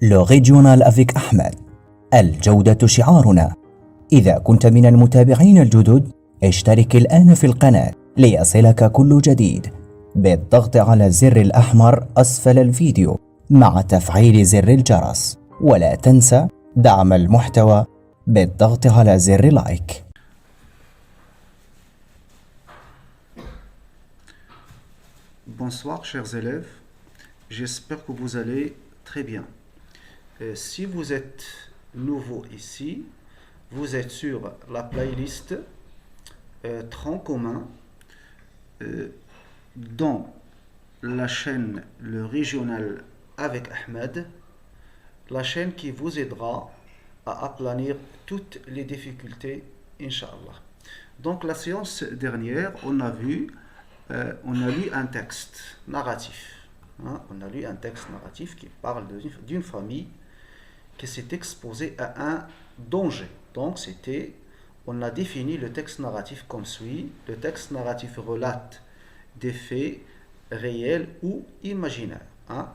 Le Régional avec Ahmed. الجودة شعارنا. إذا كنت من المتابعين الجدد اشترك الآن في القناة ليصلك كل جديد بالضغط على الزر الأحمر أسفل الفيديو مع تفعيل زر الجرس، ولا تنسى دعم المحتوى بالضغط على زر لايك. Bonsoir chers élèves, j'espère que vous allez très bien. Si vous êtes nouveau ici, vous êtes sur la playlist Tronc commun dans la chaîne Le Régional avec Ahmed, la chaîne qui vous aidera à aplanir toutes les difficultés, Inch'Allah. Donc la séance dernière, on a lu un texte narratif. On a lu un texte narratif qui parle d'une famille qui s'est exposée à un danger. Donc on a défini le texte narratif comme suit. Le texte narratif relate des faits réels ou imaginaires.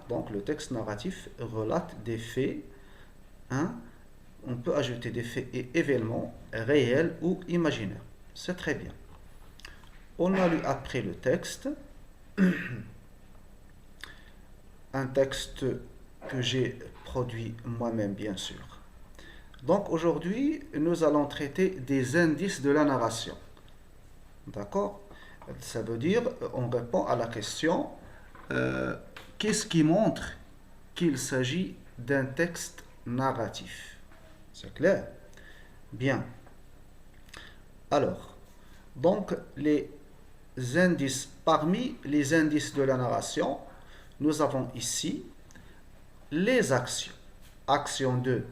Donc le texte narratif relate des faits. On peut ajouter des faits et événements réels ou imaginaires. C'est très bien. On a lu après le texte, un texte que j'ai produit moi-même bien sûr. Donc aujourd'hui, nous allons traiter des indices de la narration. D'accord? Ça veut dire, on répond à la question, qu'est-ce qui montre qu'il s'agit d'un texte narratif? C'est clair? Bien. Alors, donc parmi les indices de la narration, nous avons ici les actions. Action 2,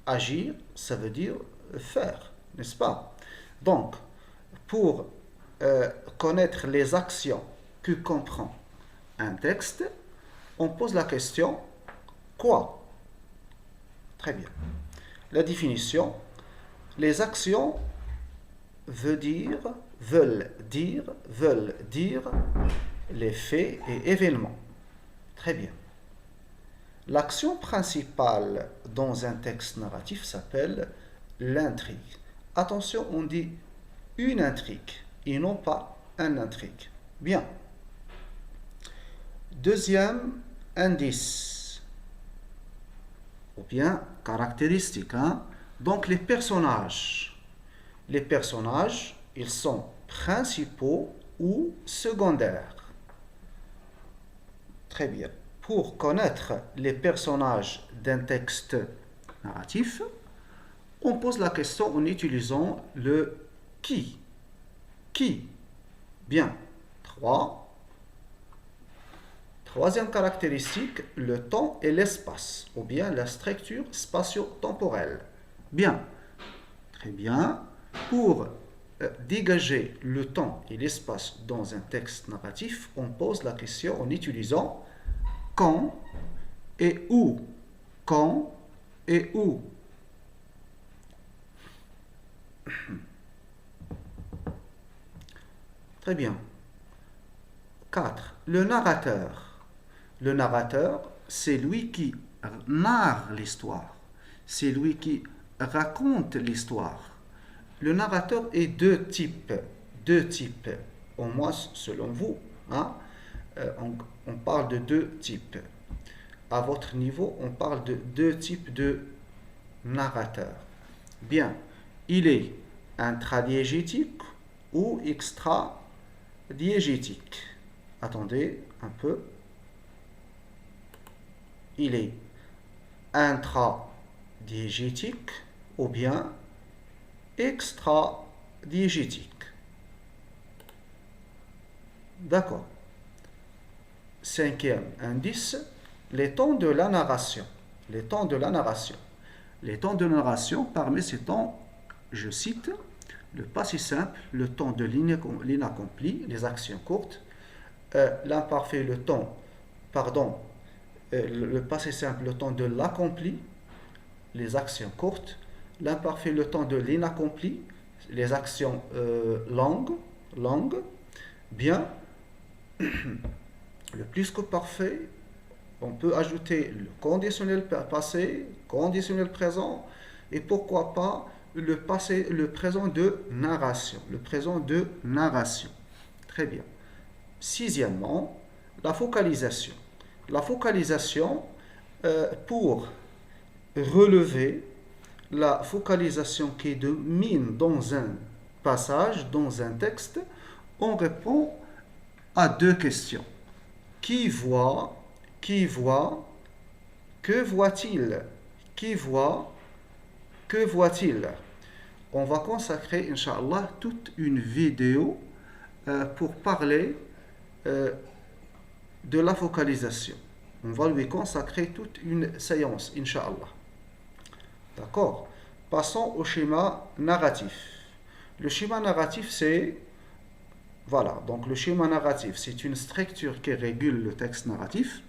agir, ça veut dire faire, n'est-ce pas? Donc, pour connaître les actions que comprend un texte, on pose la question quoi? Très bien. La définition, les actions veulent dire les faits et événements. Très bien. L'action principale dans un texte narratif s'appelle l'intrigue. Attention, on dit une intrigue et non pas un intrigue. Bien. Deuxième indice, ou bien caractéristique. Donc les personnages. Les personnages, ils sont principaux ou secondaires. Très bien. Pour connaître les personnages d'un texte narratif, on pose la question en utilisant le qui. Qui? Bien. 3. Troisième caractéristique, le temps et l'espace, ou bien la structure spatio-temporelle. Bien. Très bien. Pour dégager le temps et l'espace dans un texte narratif, on pose la question en utilisant quand et où. Quand et où. Très bien. 4. Le narrateur. Le narrateur, c'est lui qui narre l'histoire. C'est lui qui raconte l'histoire. Le narrateur est deux types, au moins selon vous. On parle de deux types. À votre niveau, on parle de deux types de narrateurs. Bien, il est intradiégétique ou extradiégétique. Attendez un peu. Il est intradiégétique ou bien extradiégétique. D'accord. Cinquième indice, les temps de la narration. Les temps de la narration. Les temps de narration, parmi ces temps, je cite, le passé simple, le temps de l'inaccompli, les actions courtes, l'imparfait, le passé simple, le temps de l'accompli, les actions courtes, l'imparfait, le temps de l'inaccompli, les actions longues. Bien, le plus que parfait, On peut ajouter le conditionnel passé, conditionnel présent, et pourquoi pas le passé, le présent de narration. Le présent de narration. Très bien. Sixièmement, la focalisation. La focalisation, pour relever la focalisation qui domine dans un passage, dans un texte, on répond à deux questions. Qui voit, que voit-il? Qui voit, que voit-il? On va consacrer, Inch'Allah, toute une vidéo pour parler de la focalisation. On va lui consacrer toute une séance, Inch'Allah. D'accord? Passons au schéma narratif. Le schéma narratif, c'est... Voilà, donc le schéma narratif, c'est une structure qui régule le texte narratif.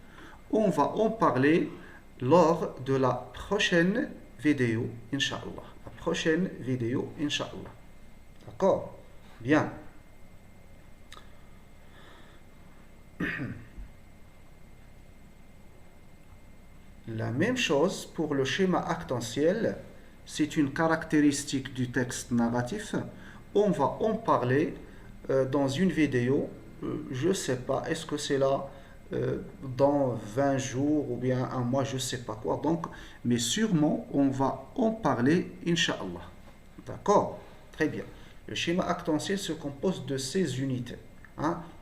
On va en parler lors de la prochaine vidéo, Inch'Allah. La prochaine vidéo, Inch'Allah. D'accord? Bien. La même chose pour le schéma actentiel, c'est une caractéristique du texte narratif. On va en parler dans une vidéo, je ne sais pas, est-ce que c'est là dans 20 jours ou bien un mois, je ne sais pas quoi. Donc, mais sûrement, on va en parler, Inch'Allah. D'accord? Très bien. Le schéma actentiel se compose de 16 unités.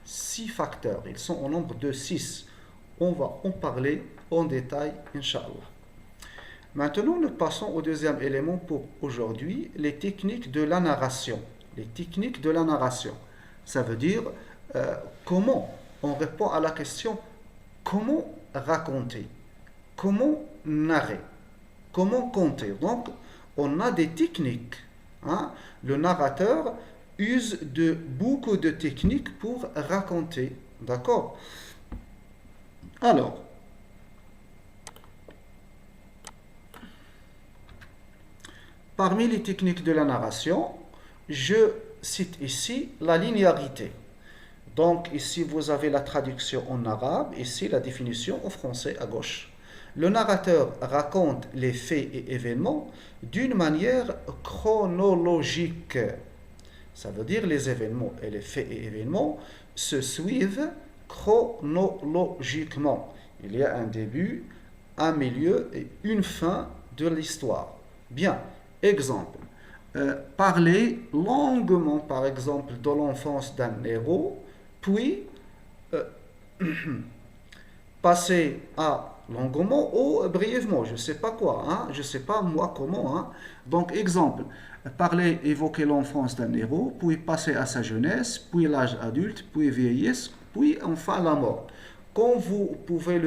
6 facteurs. Ils sont au nombre de 6. On va en parler en détail, Inch'Allah. Maintenant, nous passons au deuxième élément pour aujourd'hui, les techniques de la narration. Les techniques de la narration. Ça veut dire comment on répond à la question comment raconter, comment narrer, comment conter. Donc, on a des techniques. Le narrateur use de beaucoup de techniques pour raconter. D'accord? Alors, parmi les techniques de la narration, je cite ici la linéarité. Donc ici vous avez la traduction en arabe, ici la définition en français à gauche. Le narrateur raconte les faits et événements d'une manière chronologique. Ça veut dire les événements et les faits et événements se suivent chronologiquement. Il y a un début, un milieu et une fin de l'histoire. Bien, exemple. Parler longuement, par exemple, de l'enfance d'un héros, puis passer à longuement ou brièvement, je ne sais pas quoi, je ne sais pas moi comment. Donc, exemple, parler, évoquer l'enfance d'un héros, puis passer à sa jeunesse, puis l'âge adulte, puis vieillesse, puis enfin la mort. Comme vous pouvez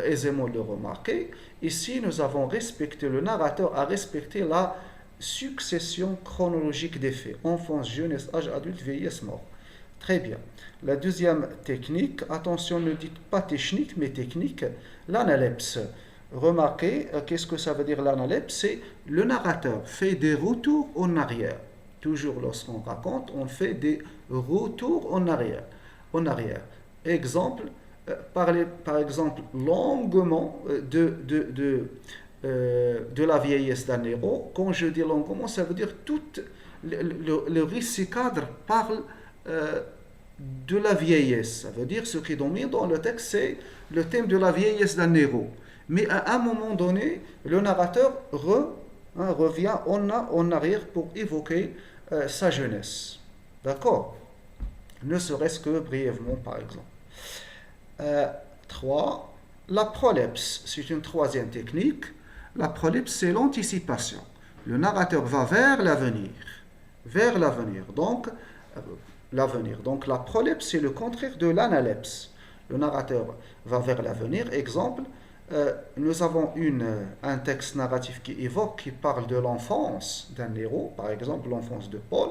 aisément le remarquer, ici nous avons respecté, le narrateur a respecté la succession chronologique des faits. Enfance, jeunesse, âge adulte, vieillesse, mort. Très bien. La deuxième technique, attention, ne dites pas technique, mais technique, l'analepse. Remarquez, qu'est-ce que ça veut dire l'analepse? C'est le narrateur fait des retours en arrière. Toujours lorsqu'on raconte, on fait des retours en arrière. Exemple, parler par exemple longuement de la vieillesse d'un héros. Quand je dis longuement, ça veut dire tout le récit cadre parle de la vieillesse. Ça veut dire ce qui domine dans le texte, c'est le thème de la vieillesse d'un héros. Mais à un moment donné, le narrateur revient en arrière pour évoquer sa jeunesse. D'accord? Ne serait-ce que brièvement, par exemple. 3. La prolepse, c'est une troisième technique. La prolepse, c'est l'anticipation. Le narrateur va vers l'avenir. Vers l'avenir. Donc, l'avenir. Donc, la prolepse, c'est le contraire de l'analepse. Le narrateur va vers l'avenir. Exemple, nous avons un texte narratif qui parle de l'enfance d'un héros, par exemple l'enfance de Paul.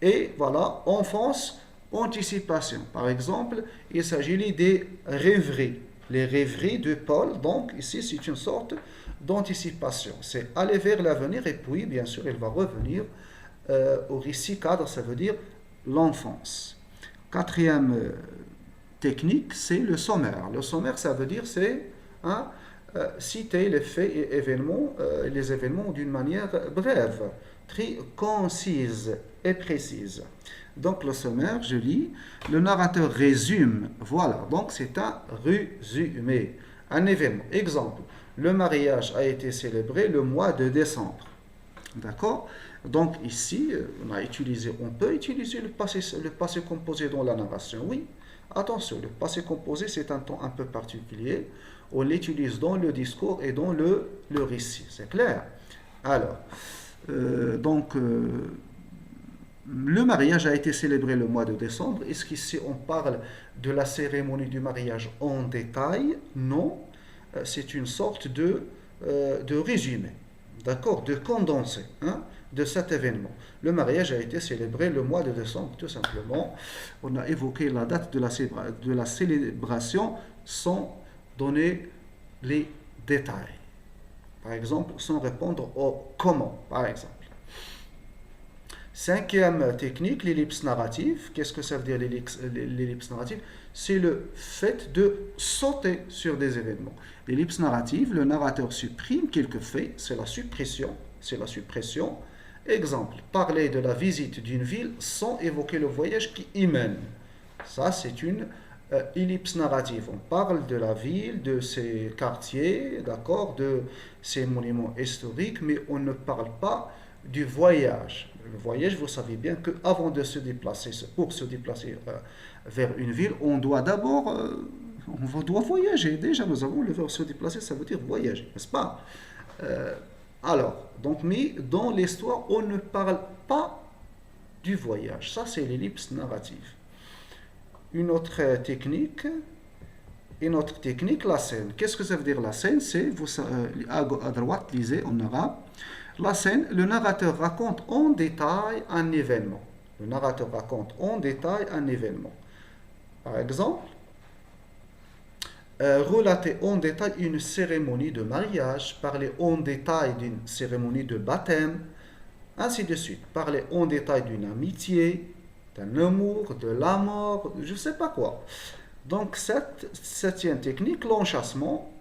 Et voilà, enfance, anticipation. Par exemple, il s'agit des rêveries. Les rêveries de Paul, donc ici c'est une sorte d'anticipation. C'est aller vers l'avenir et puis, bien sûr, il va revenir au récit cadre, ça veut dire l'enfance. Quatrième technique, c'est le sommaire. Le sommaire, ça veut dire c'est hein, citer les faits et événements, les événements d'une manière brève, très concise et précise. Donc le sommaire, je lis, le narrateur résume, voilà, donc c'est un résumé, un événement. Exemple, le mariage a été célébré le mois de décembre. D'accord? Donc ici, on peut utiliser le passé composé dans la narration, oui. Attention, le passé composé, c'est un temps un peu particulier. On l'utilise dans le discours et dans le récit, c'est clair? Alors, le mariage a été célébré le mois de décembre. Est-ce qu'ici on parle de la cérémonie du mariage en détail? Non, c'est une sorte de résumé, d'accord, de condensé, hein, de cet événement. Le mariage a été célébré le mois de décembre, tout simplement. On a évoqué la date de la célébration sans donner les détails. Par exemple, sans répondre au comment, par exemple. Cinquième technique, l'ellipse narrative. Qu'est-ce que ça veut dire l'ellipse narrative? C'est le fait de sauter sur des événements. L'ellipse narrative, le narrateur supprime quelques faits, c'est la suppression. C'est la suppression. Exemple, parler de la visite d'une ville sans évoquer le voyage qui y mène. Ça, c'est une ellipse narrative. On parle de la ville, de ses quartiers, d'accord, de ses monuments historiques, mais on ne parle pas du voyage. Le voyage, vous savez bien qu'avant de se déplacer, pour se déplacer vers une ville, on doit d'abord on doit voyager. Déjà, nous avons le verbe se déplacer, ça veut dire voyager, n'est-ce pas? Mais dans l'histoire, on ne parle pas du voyage. Ça, c'est l'ellipse narrative. Une autre technique, la scène. Qu'est-ce que ça veut dire la scène? C'est, à droite, lisez en arabe. La scène, le narrateur raconte en détail un événement. Le narrateur raconte en détail un événement. Par exemple, relater en détail une cérémonie de mariage, parler en détail d'une cérémonie de baptême, ainsi de suite. Parler en détail d'une amitié, d'un amour, de la mort, je ne sais pas quoi. Donc, cette septième technique, l'enchâssement.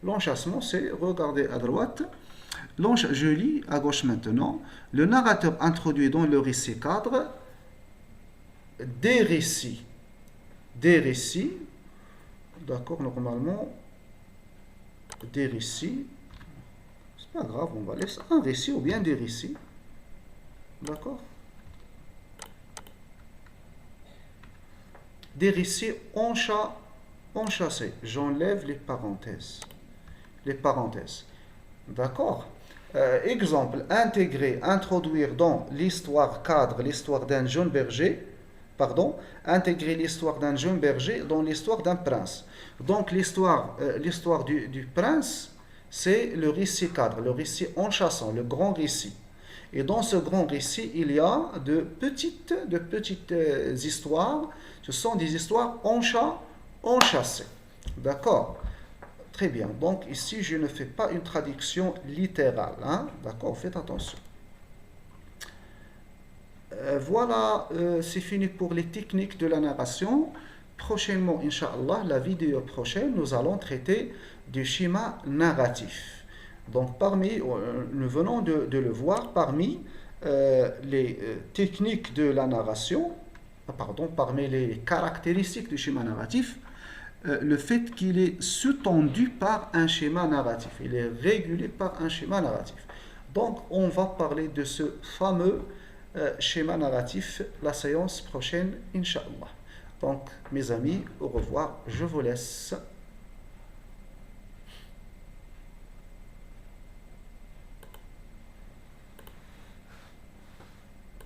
L'enchâssement, c'est, regardez à droite, je lis à gauche maintenant. Le narrateur introduit dans le récit cadre des récits. Des récits, d'accord, normalement, des récits. C'est pas grave, on va laisser un récit ou bien des récits. D'accord? Des récits enchâssés. J'enlève les parenthèses. Les parenthèses. D'accord? Exemple, intégrer, introduire dans l'histoire cadre, l'histoire d'un jeune berger, intégrer l'histoire d'un jeune berger dans l'histoire d'un prince. Donc l'histoire du prince, c'est le récit cadre, le récit enchâssant, le grand récit. Et dans ce grand récit, il y a de petites histoires. Ce sont des histoires enchâssées. D'accord? Très bien. Donc ici, je ne fais pas une traduction littérale. Hein? D'accord? Faites attention. Voilà, c'est fini pour les techniques de la narration. Prochainement, Inch'Allah, la vidéo prochaine, nous allons traiter du schéma narratif. Donc, nous venons de le voir, parmi les techniques de la narration, parmi les caractéristiques du schéma narratif, le fait qu'il est sous-tendu par un schéma narratif. Il est régulé par un schéma narratif. Donc, on va parler de ce fameux schéma narratif la séance prochaine, Inch'Allah. Donc, mes amis, au revoir. Je vous laisse.